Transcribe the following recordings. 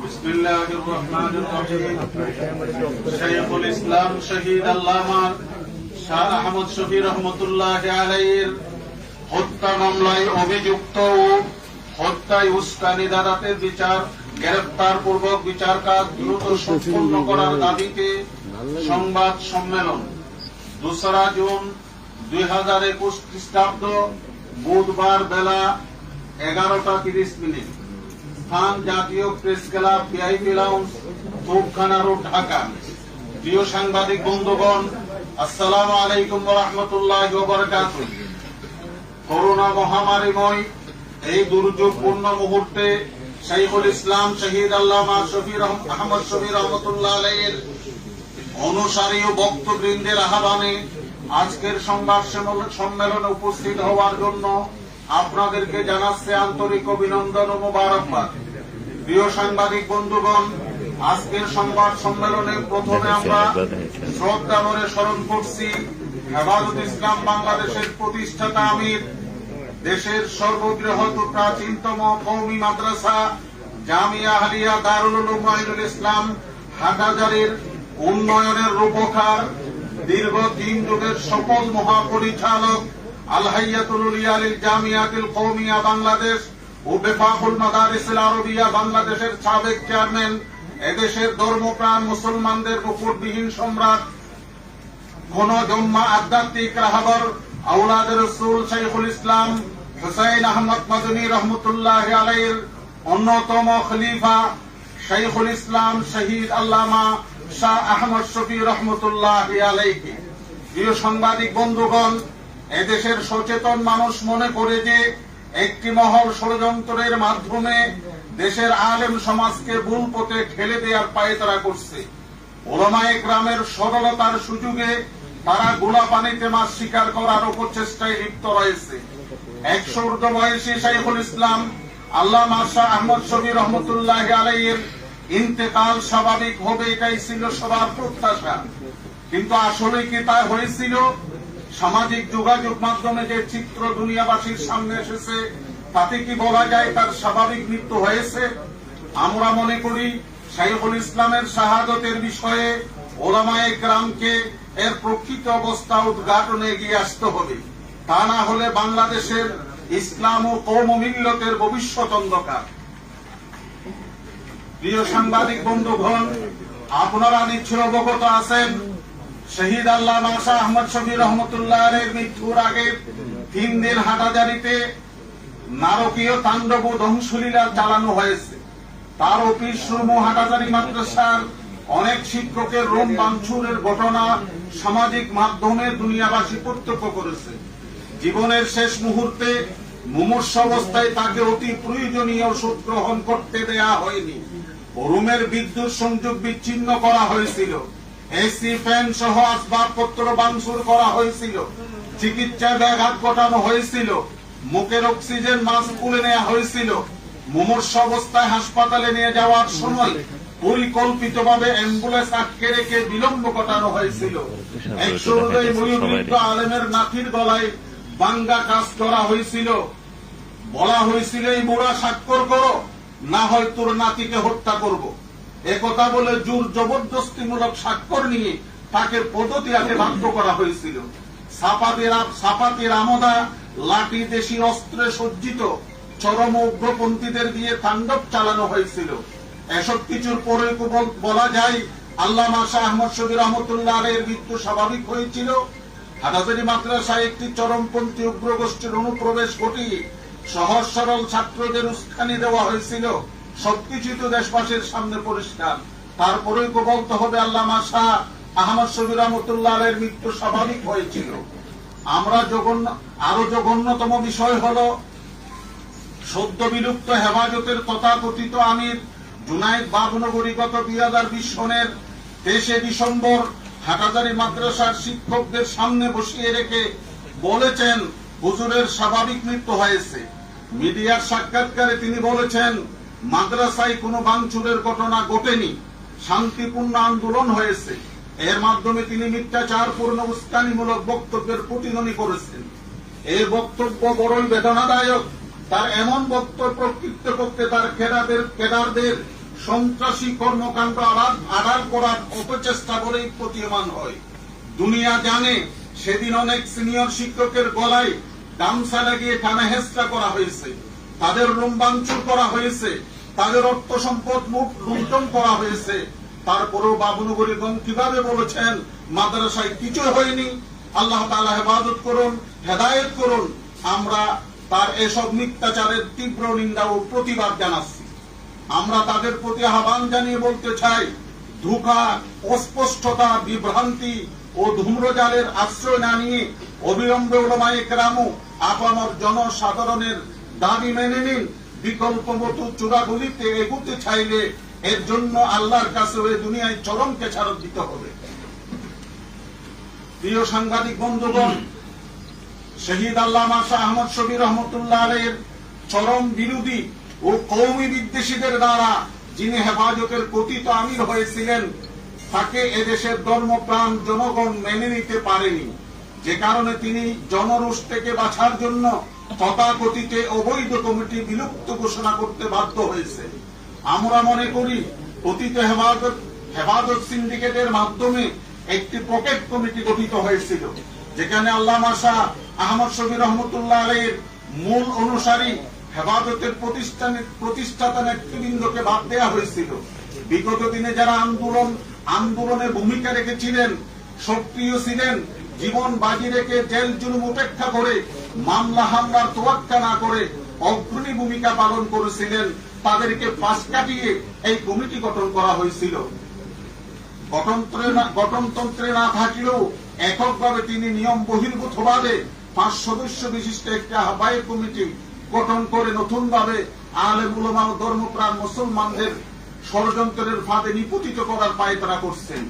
বিসমিল্লাহির রহমানির রহিম। শাইখুল ইসলাম শহীদ আল্লামা শাহ আহমদ শফি রহমতুল্লাহি আলাইহির হত্যা মামলায় অভিযুক্ত ও হত্যায় উস্কানি দাতাদের বিচার গ্রেফতার পূর্বক বিচার কাজ দ্রুত সম্পন্ন করার দাবিতে সংবাদ সম্মেলন 2 জুন 2021 খ্রিস্টাব্দ বুধবার বেলা 11:30। স্থান জাতীয় press club, VIP lounge, Topkhana road, Dhaka. প্রিয় সাংবাদিক বন্ধুগণ, আসসালামু আলাইকুম ওয়া রাহমাতুল্লাহি ওয়া বারাকাতুহু। করোনা মহামারীময় এই দুর্যোগপূর্ণ মুহূর্তে শাইখুল ইসলাম শহীদ আল্লামা আহমদ শফি রহমতুল্লাহ আলাইহির অনুসারী ও ভক্তবৃন্দের আহ্বানে আজকের সংবাদ সম্মেলনে উপস্থিত হওয়ার জন্য আপনাদেরকে জানাচ্ছে আন্তরিক অভিনন্দন ও মোবারকবাদ। প্রিয় সাংবাদিক বন্ধুগণ, আজকের সংবাদ সম্মেলনে প্রথমে আমরা শ্রদ্ধা ভরে স্মরণ করছি হেফাজত ইসলাম বাংলাদেশের প্রতিষ্ঠাতা আমির, দেশের সর্ববৃহৎ ও প্রাচীনতম কওমি মাদ্রাসা জামিয়া আহলিয়া দারুল উলুম মুঈনুল ইসলাম হাটহাজারীর উন্নয়নের রূপকার, দীর্ঘ 3 যুগের সফল মহাপরিচালক, আল হাইয়াতুল উলিয়া লিল জামিয়াতুল কওমিয়া বাংলাদেশ ও বেফাকুল মাদারিসিল আরবিয়া বাংলাদেশের সাবেক চেয়ারম্যান, এদেশের ধর্মপ্রাণ মুসলমানদের মুকুটবিহীন সম্রাট, গণজম্মা আধ্যাত্মিক রাহবর, আওলাদ রাসূল শাইখুল ইসলাম হুসাইন আহমদ মাদনী রহমতুল্লাহি আলাইহির অন্যতম খলিফা শাইখুল ইসলাম শহীদ আল্লামা শাহ আহমদ শফি রহমতুল্লাহি আলাইহি। প্রিয় সাংবাদিক বন্ধুগণ, এদেশের সচেতন মানুষ মনে করে যে একটি মহল ষড়যন্ত্রের মাধ্যমে দেশের আলেম সমাজকে ভুল পথে ঠেলে দেওয়ার পায়তারা করছে। উলামায়ে কেরামের সরলতার সুযোগে তারা গোলা পানিতে মাছ শিকার করার অপচেষ্টায় লিপ্ত রয়েছে। 100 ঊর্ধ্ব বয়সী শাইখুল ইসলাম আল্লামা শাহ আহমদ শফি রহমতুল্লাহি আলাইহির ইন্তেকাল স্বাভাবিক হবে, এটাই ছিল সবার প্রত্যাশা। কিন্তু আসলে কি তা হয়েছিল? সামাজিক যোগাযোগ মাধ্যমে যে চিত্র দুনিয়াবাসীর সামনে এসেছে, তাতে কি বলা যায় তার স্বাভাবিক মৃত্যু হয়েছে? আমরা মনে করি শাইখুল ইসলামের শাহাদতের বিষয়ে উলামায়ে কেরামকে এর প্রকৃত অবস্থা উদ্ঘাটনে এগিয়ে আসতে হবে। তা না হলে বাংলাদেশের ইসলাম ও কওম মিল্লতের ভবিষ্যৎ অন্ধকার। প্রিয় সাংবাদিক বন্ধুগণ, আপনারা নিশ্চয় অবগত আছেন শহীদ আল্লামা শাহ আহমদ শফি রহমতুল্লাহ আলাইহির মৃত্যুর আগে 3 দিন হাটহাজারীতে নারকীয় তাণ্ডব ও ধ্বংসলীলা চালানো হয়েছে। তার অফিস রুম ও হাটহাজারী মাদ্রাসার অনেক শিক্ষকের রুম ভাঙচুরের ঘটনা সামাজিক মাধ্যমে দুনিয়াবাসী প্রত্যক্ষ করেছে। জীবনের শেষ মুহূর্তে মুমূর্ষ অবস্থায় তাকে অতি প্রয়োজনীয় ওষুধ গ্রহণ করতে দেয়া হয়নি। রুমের বিদ্যুৎ সংযোগ বিচ্ছিন্ন করা হয়েছিল। এসি, ফ্যান সহ আসবাবপত্র ভাঙচুর করা হয়েছিল। চিকিৎসায় ব্যাঘাত ঘটানো হয়েছিল। মুখের অক্সিজেন মাস্ক খুলে নেওয়া হয়েছিল। মুমূর্ষ অবস্থায় হাসপাতালে নিয়ে যাওয়ার সময় পরিকল্পিতভাবে অ্যাম্বুলেন্স আটকে রেখে বিলম্ব ঘটানো হয়েছিল। 100 বয়োবৃদ্ধ আলেমের নাতির গলায় বাঙ্গা কাজ করা হয়েছিল। বলা হয়েছিল, এই বুড়া স্বাক্ষর করো, না হয় তোর নাতিকে হত্যা করব। একথা বলে জোর জবরদস্তিমূলক স্বাক্ষর নিয়ে তাকে পদত্যাগে বাধ্য করা হয়েছিল। সাপাতের আমোদা লাঠি, দেশি অস্ত্রে সজ্জিত চরম উগ্রপন্থীদের দিয়ে তাণ্ডব চালানো হয়েছিল। এসব কিছুর পরে বলা যায় আল্লামা শাহ আহমদ শফি রহমতুল্লাহ আলাইহির মৃত্যু স্বাভাবিক হয়েছিল। হাটহাজারী মাদ্রাসায় একটি চরমপন্থী উগ্রগোষ্ঠীর অনুপ্রবেশ ঘটিয়ে সহজ সরল ছাত্রদের উস্কানি দেওয়া হয়েছিল। সবকিছু তো দেশবাসীর সামনে পরিষ্কার। তারপরেও বলতে হবে আল্লামা শাহ আহমদ শফি রহমতুল্লাহ আলাইহির মৃত্যু স্বাভাবিক হয়েছিল। আরো জঘন্যতম বিষয় হল সদ্য বিলুপ্ত হেফাজতের তথাকথিত আমির জুনায়েদ বাবনগরী গত 2020 সনের 23 ডিসেম্বর হাটহাজারী মাদ্রাসার শিক্ষকদের সামনে বসিয়ে রেখে বলেছেন হুজুরের স্বাভাবিক মৃত্যু হয়েছে। মিডিয়ার সাক্ষাৎকারে তিনি বলেছেন, মাদ্রাসায় কোনো ভাঙচুরের ঘটনা ঘটেনি, শান্তিপূর্ণ আন্দোলন হয়েছে। এর মাধ্যমে তিনি মিথ্যাচারপূর্ণ উস্কানিমূলক বক্তব্যের প্রতিধ্বনি করেছেন। এই বক্তব্য বড়ই বেদনাদায়ক। তার এমন বক্তব্য প্রকৃতপক্ষে তার কেডারদের সন্ত্রাসী কর্মকাণ্ড আড়াল করার অপচেষ্টা বলেই প্রতীয়মান হয়। দুনিয়া জানে সেদিন অনেক সিনিয়র শিক্ষকের গলায় গামছা লাগিয়ে কানে হেঁচড়া করা হয়েছে, তাদের রুম ভাঙচুর করা হয়েছে, তাদের অর্থ সম্পদ লুণ্ঠন করা হয়েছে। তারপরেও বাবুনগরীগণ কিভাবে বলেছেন মাদ্রাসায় কিছু হয়নি। আল্লাহ তাআলা হেফাজত করুন, হেদায়েত করুন। আমরা তার এসব মিথ্যাচারের তীব্র নিন্দা ও প্রতিবাদ জানাচ্ছি। আমরা তাদের প্রতি আহ্বান জানিয়ে বলতে চাই, ধোঁকা, অস্পষ্টতা, বিভ্রান্তি ও ধূম্রজালের আশ্রয় না নিয়ে অবিলম্বে উলামায়ে কেরাম ও আপামর জনসাধারণের দাবি মেনে নিন। বিকল্প মতো চূড়াগুলিতে এগুতে চাইলে এর জন্য আল্লাহর কাছে ওই দুনিয়ায় চরম খেসারত দিতে হবে। প্রিয় সাংবাদিক বন্ধুগণ, শহীদ আল্লামা শাহ আহমদ শফী রহমতুল্লাহ আলাইহির চরম বিরোধী ও কওমি বিদ্বেষীদের দ্বারা যিনি হেফাজতের কথিত আমির হয়েছিলেন, তাকে এদেশের ধর্মপ্রাণ জনগণ মেনে নিতে পারেনি, যে কারণে তিনি জনরোষ থেকে বাঁচার জন্য তথাকথিত অবৈধ কমিটি বিলুপ্ত ঘোষণা করতে বাধ্য হয়েছে। আমরা মনে করি অতীত হেফাজত সিন্ডিকেটের মাধ্যমে একটি পকেট কমিটি গঠিত হয়েছিল, যেখানে আল্লামা শাহ আহমদ শফী রহমতুল্লাহ আলাইহির মূল অনুসারী হেফাজতের প্রতিষ্ঠাতা নেতৃবৃন্দকে বাদ দেওয়া হয়েছিল। বিগত দিনে যারা আন্দোলনে ভূমিকা রেখেছিলেন, সক্রিয় ছিলেন, জীবন বাজি রেখে জেল জুলুম উপেক্ষা করে মামলা হামলার তোয়াক্কা না করে অগ্রণী ভূমিকা পালন করেছিলেন, তাদেরকে পাশ কাটিয়ে এই কমিটি গঠন করা হয়েছিল। গঠনতন্ত্রে না থাকলেও এককভাবে তিনি নিয়ম বহির্ভূতভাবে 5 সদস্য বিশিষ্ট একটি আহ্বায়ক কমিটি গঠন করে নতুনভাবে আলেম উলামা ও ধর্মপ্রাণ মুসলমানদের ষড়যন্ত্রের ফাঁদে নিপতিত করার পায়তারা করছেন।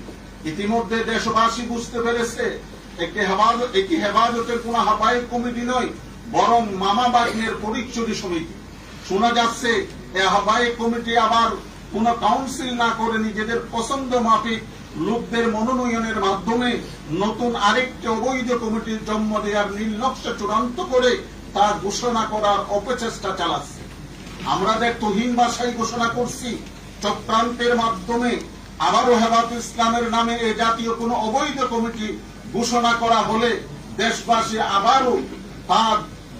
ইতিমধ্যে দেশবাসী বুঝতে পেরেছে একটি হেফাজতের কোন আহ্বায়ক কমিটি নয়, বরং মামা বাগনের পরিচর্যা সমিতি। শোনা যাচ্ছে এই আহ্বায়ক কমিটি আবার কোন কাউন্সিল না করে নিজেদের পছন্দ মাফিক লোকদের মনোনয়নের মাধ্যমে নতুন আরেকটি অবৈধ কমিটির জন্ম দেওয়ার নীল নকশা চূড়ান্ত করে তা ঘোষণা করার অপচেষ্টা চালাচ্ছে। আমরা তুহিন ভাষায় ঘোষণা করছি, চক্রান্তের মাধ্যমে আবারও হেফাজত ইসলামের নামে এ জাতীয় কোন অবৈধ কমিটি ঘোষণা করা হলে দেশবাসী আবারও তা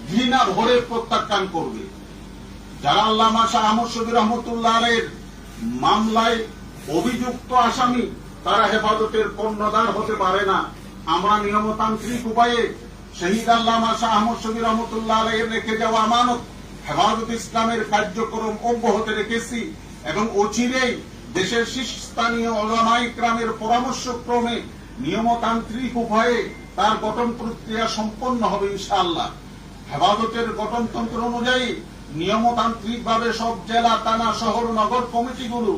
ঘৃণা ভরে প্রত্যাখ্যান করবে। যারা আল্লামা শাহ আহমদ শফী রহমতুল্লাহ আলাইহির মামলায় অভিযুক্ত আসামি, তারা হেফাজতের কর্ণধার হতে পারে না। আমরা নিয়মতান্ত্রিক উপায়ে শহীদ আল্লামা শাহ আহমদ শফী রহমতুল্লাহ আলাইহির রেখে যাওয়া আমানত হেফাজত ইসলামের কার্যক্রম অব্যাহত রেখেছি এবং অচিরেই দেশের শীর্ষস্থানীয় উলামায়ে কেরামের পরামর্শক্রমে নিয়মতান্ত্রিক উপায়ে তার গঠন প্রক্রিয়া সম্পন্ন হবে ইনশাআল্লাহ। হেফাজতের গঠনতন্ত্র অনুযায়ী নিয়মতান্ত্রিকভাবে সব জেলা, থানা, শহর, নগর কমিটিগুলো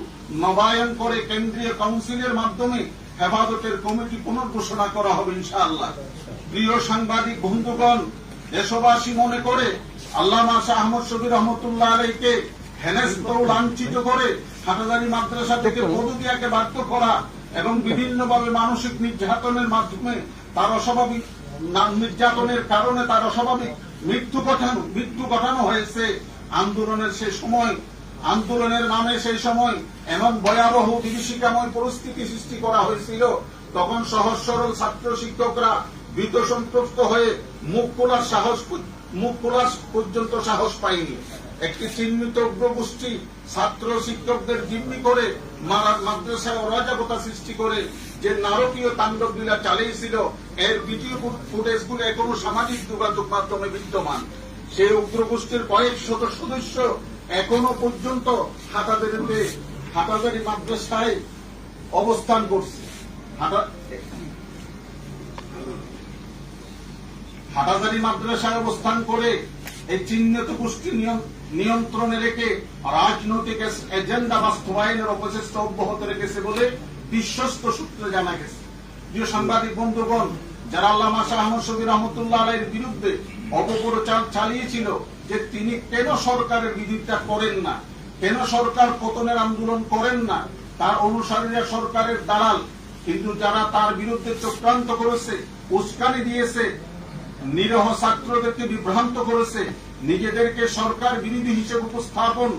নবায়ন করে কেন্দ্রীয় কাউন্সিলের মাধ্যমে হেফাজতের কমিটি পুনর্ঘোষণা করা হবে ইনশাআল্লাহ। প্রিয় সাংবাদিক বন্ধুগণ, দেশবাসী মনে করে আল্লামা শাহ আহমদ শফী রহমতুল্লাহ আলাইহিকে হেনস্থ ও লাঞ্ছিত করে হাটাজারি মাদ্রাসা থেকে পদত্যাগে বাধ্য করা এবং বিভিন্নভাবে মানসিক নির্যাতনের মাধ্যমে তার অস্বাভাবিক নির্যাতনের কারণে তার অস্বাভাবিক মৃত্যু ঘটানো হয়েছে। আন্দোলনের নামে সেই সময় এমন ভয়াবহ বিভীষিকাময় পরিস্থিতি সৃষ্টি করা হয়েছিল, তখন সহজ সরল ছাত্র শিক্ষকরা ভীত সন্ত্রস্ত হয়ে মুখ খোলার পর্যন্ত সাহস পায়নি। একটি চিহ্নিত উগ্রগোষ্ঠী ছাত্র শিক্ষকদের জিম্মি করে মাদ্রাসায় অরাজকতা সৃষ্টি করে যে নারকীয় তাণ্ডব লীলা চালিয়েছিল, এর ভিডিও ফুটেজগুলো এখনো সামাজিক যোগাযোগ মাধ্যমে বিদ্যমান। সেই উগ্রগোষ্ঠীর কয়েক শত সদস্য এখনো পর্যন্ত হাটাজারি মাদ্রাসায় অবস্থান করছে। হাটাজারি মাদ্রাসায় অবস্থান করে এই চিহ্নিত গোষ্ঠী নিয়ন্ত্রণে রেখে রাজনৈতিক এজেন্ডা বাস্তবায়নের অপচেষ্টা অব্যাহত রেখেছে বলে বিশ্বস্ত সূত্রে জানা গেছে। প্রিয় সাংবাদিক বন্ধুগণ, যারা আল্লামা শাহ আহমদ শফী রহমতুল্লাহ আলাইহির বিরুদ্ধে অপপ্রচার চালিয়েছিল যে তিনি কেন সরকারের বিরোধিতা করেন না, কেন সরকার পতনের আন্দোলন করেন না, তার অনুসারীরা সরকারের দালাল, কিন্তু যারা তার বিরুদ্ধে চক্রান্ত করেছে, উস্কানি দিয়েছে, নিরীহ ছাত্রদেরকে বিভ্রান্ত করেছে, নিজেদেরকে সরকার বিরোধী হিসেবে উপস্থাপন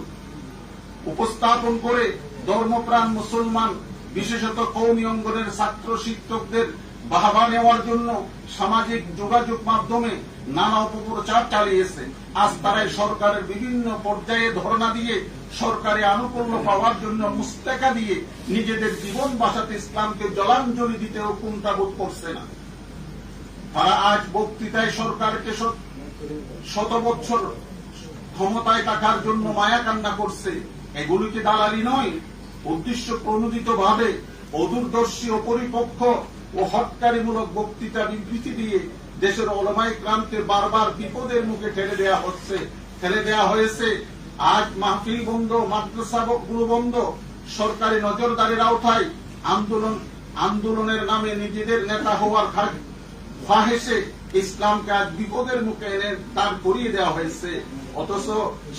উপস্থাপন করে ধর্মপ্রাণ মুসলমান বিশেষত কওমি অঙ্গনের ছাত্র শিক্ষকদের বাহবা নেওয়ার জন্য সামাজিক যোগাযোগ মাধ্যমে নানা অপপ্রচার চালিয়েছে। আজ তারাই সরকারের বিভিন্ন পর্যায়ে ধর্ণা দিয়ে সরকারি আনুকূল্য পাওয়ার জন্য মুস্তাকা দিয়ে নিজেদের জীবন বাঁচাতে ইসলামকে জলাঞ্জলি দিতেও কুণ্ঠাবোধ করছে না। তারা আজ বক্তৃতায় সরকারকে শত বছর ক্ষমতায় থাকার জন্য মায়া কান্না করছে। এগুলি কি দালালি নয়? উদ্দেশ্য প্রণোদিত ভাবে অদূরদর্শী ও পরিপক্ষ ও হটকারীমূলক বক্তৃতা বিবৃতি দিয়ে দেশের ওলামায়ে কেরামকে বারবার বিপদের মুখে ঠেলে দেয়া হয়েছে। আজ মাহফিল বন্ধ, মাদ্রাসাগুলো বন্ধ, সরকারি নজরদারির আওতায় আন্দোলনের নামে নিজেদের নেতা হওয়ার ফাহেসে ইসলামকে আজ বিপদের মুখে এনে দাঁড় করিয়ে দেওয়া হয়েছে। অথচ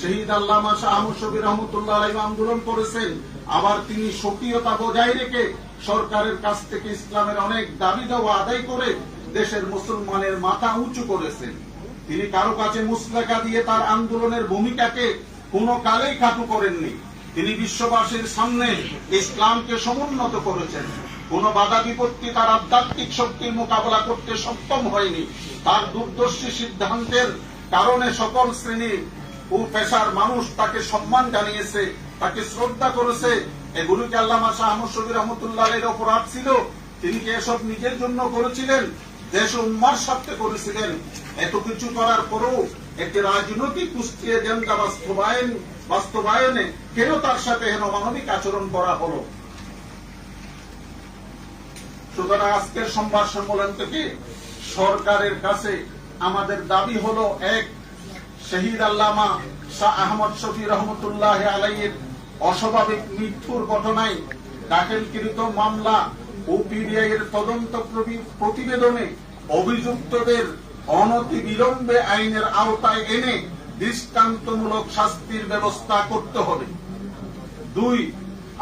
শহীদ আল্লামা শাহ আহমদ শফি রহমতুল্লাহ আলাইহি আন্দোলন করেছেন, আবার তিনি স্বকীয়তা বজায় রেখে সরকারের কাছ থেকে ইসলামের অনেক দাবি দেওয়া আদায় করে দেশের মুসলমানের মাথা উঁচু করেছেন। তিনি কারো কাছে মুসলাকা দিয়ে তার আন্দোলনের ভূমিকাকে কোনো কালেই খাটু করেননি। তিনি বিশ্ববাসীর সামনে ইসলামকে সমুন্নত করেছেন। কোন বাধা বিপত্তি তার আধ্যাত্মিক শক্তির মোকাবেলা করতে সক্ষম হয়নি। তার দূরদর্শী সিদ্ধান্তের কারণে সকল শ্রেণী ও পেশার মানুষ তাকে সম্মান জানিয়েছে, তাকে শ্রদ্ধা করেছে। এগুলিকে আল্লামা শাহ আহমদ শফি রহমতুল্লাহ আলাইহির অপরাধ ছিল? তিনি কি এসব নিজের জন্য করেছিলেন? দেশ উম্মার স্বার্থে করেছিলেন? এত কিছু করার পরও একটি রাজনৈতিক কুষ্টির এজেন্ডা বাস্তবায়নে কেন তার সাথে হেন মানবিক আচরণ করা হলো? সুতরাং আজকের সংবাদ সম্মেলন থেকে সরকারের কাছে আমাদের দাবি হলো, এক, শহীদ আল্লামা শাহ আহমদ শফি রহমতুল্লাহ আলাইহির অস্বাভাবিক মৃত্যুর ঘটনায় দাখিলকৃত মামলা ও পিবিআই এর তদন্ত প্রতিবেদনে অভিযুক্তদের অনতি বিলম্বে আইনের আওতায় এনে দৃষ্টান্তমূলক শাস্তির ব্যবস্থা করতে হবে। দুই,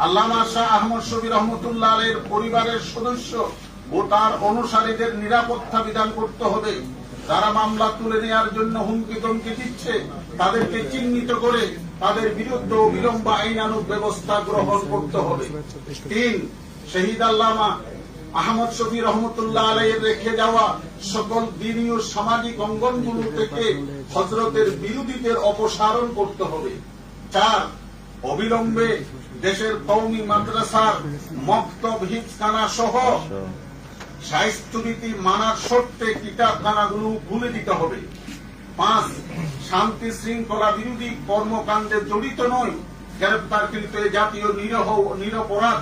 আল্লামা শাহ আহমদ শফি রহমতুল্লাহ আলাইহির পরিবারের সদস্য ও তার অনুসারীদের নিরাপত্তা বিধান করতে হবে। যারা মামলা তুলে নেওয়ার জন্য হুমকি ধমকি দিচ্ছে তাদেরকে চিহ্নিত করে তাদের বিরুদ্ধে অবিলম্ব আইনানুগ ব্যবস্থা গ্রহণ করতে হবে। তিন, শহীদ আল্লামা আহমদ শফি রহমতুল্লাহ আলাইহির রেখে যাওয়া সকল দ্বীনি ও সামাজিক অঙ্গনগুলো থেকে হযরতের বিরোধীদের অপসারণ করতে হবে। চার, অবিলম্বে দেশের কওমি মাদ্রাসার মক্তব হিফজখানা সহ স্বাস্থ্যবিধি মানার শর্তে কিতাবখানাগুলো খুলে দিতে হবে। পাঁচ, শান্তি শৃঙ্খলা বিরোধী কর্মকাণ্ডে জড়িত নয় গ্রেপ্তারকৃত জাতীয় নিরপরাধ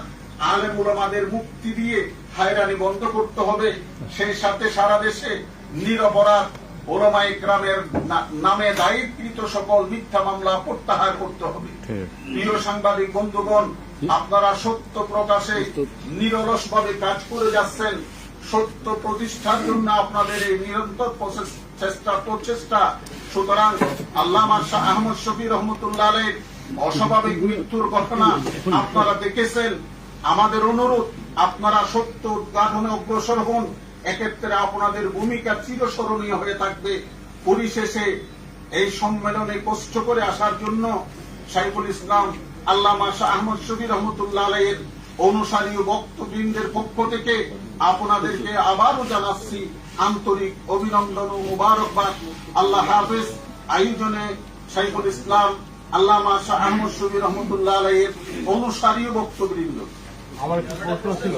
আলেম উলামাদের মুক্তি দিয়ে হয়রানি বন্ধ করতে হবে। সেই সাথে সারা দেশে নিরপরাধ ওলামায়ে কেরামের নামে দায়েরকৃত সকল মিথ্যা মামলা প্রত্যাহার করতে হবে। প্রিয় সাংবাদিক বন্ধুগণ, আপনারা সত্য প্রকাশে নিরলসভাবে কাজ করে যাচ্ছেন। সত্য প্রতিষ্ঠার জন্য আপনাদের এই নিরন্তর প্রচেষ্টা। সুতরাং আল্লামা শাহ আহমদ শফি রহমতুল্লাহ আলাইহির অস্বাভাবিক মৃত্যুর ঘটনা আপনারা দেখেছেন। আমাদের অনুরোধ, আপনারা সত্য উদ্ঘাটনে অগ্রসর হন। এক্ষেত্রে আপনাদের ভূমিকা চিরস্মরণীয় হয়ে থাকবে। পরিশেষে এই সম্মেলনে কষ্ট করে আসার জন্য শাইখুল ইসলাম আল্লামা শাহ আহমদ শফি রহমতুল্লাহ আলাইহির অনুসারী ও ভক্তবৃন্দের পক্ষ থেকে আপনাদেরকে আবারও জানাচ্ছি আন্তরিক অভিনন্দন ও মুবারকবাদ। আল্লাহ হাফেজ। আয়োজনে শাইখুল ইসলাম আল্লামা শাহ আহমদ শফি রহমতুল্লাহ আলাইহির অনুসারী ও ভক্তবৃন্দ। আমার প্রশ্ন ছিল।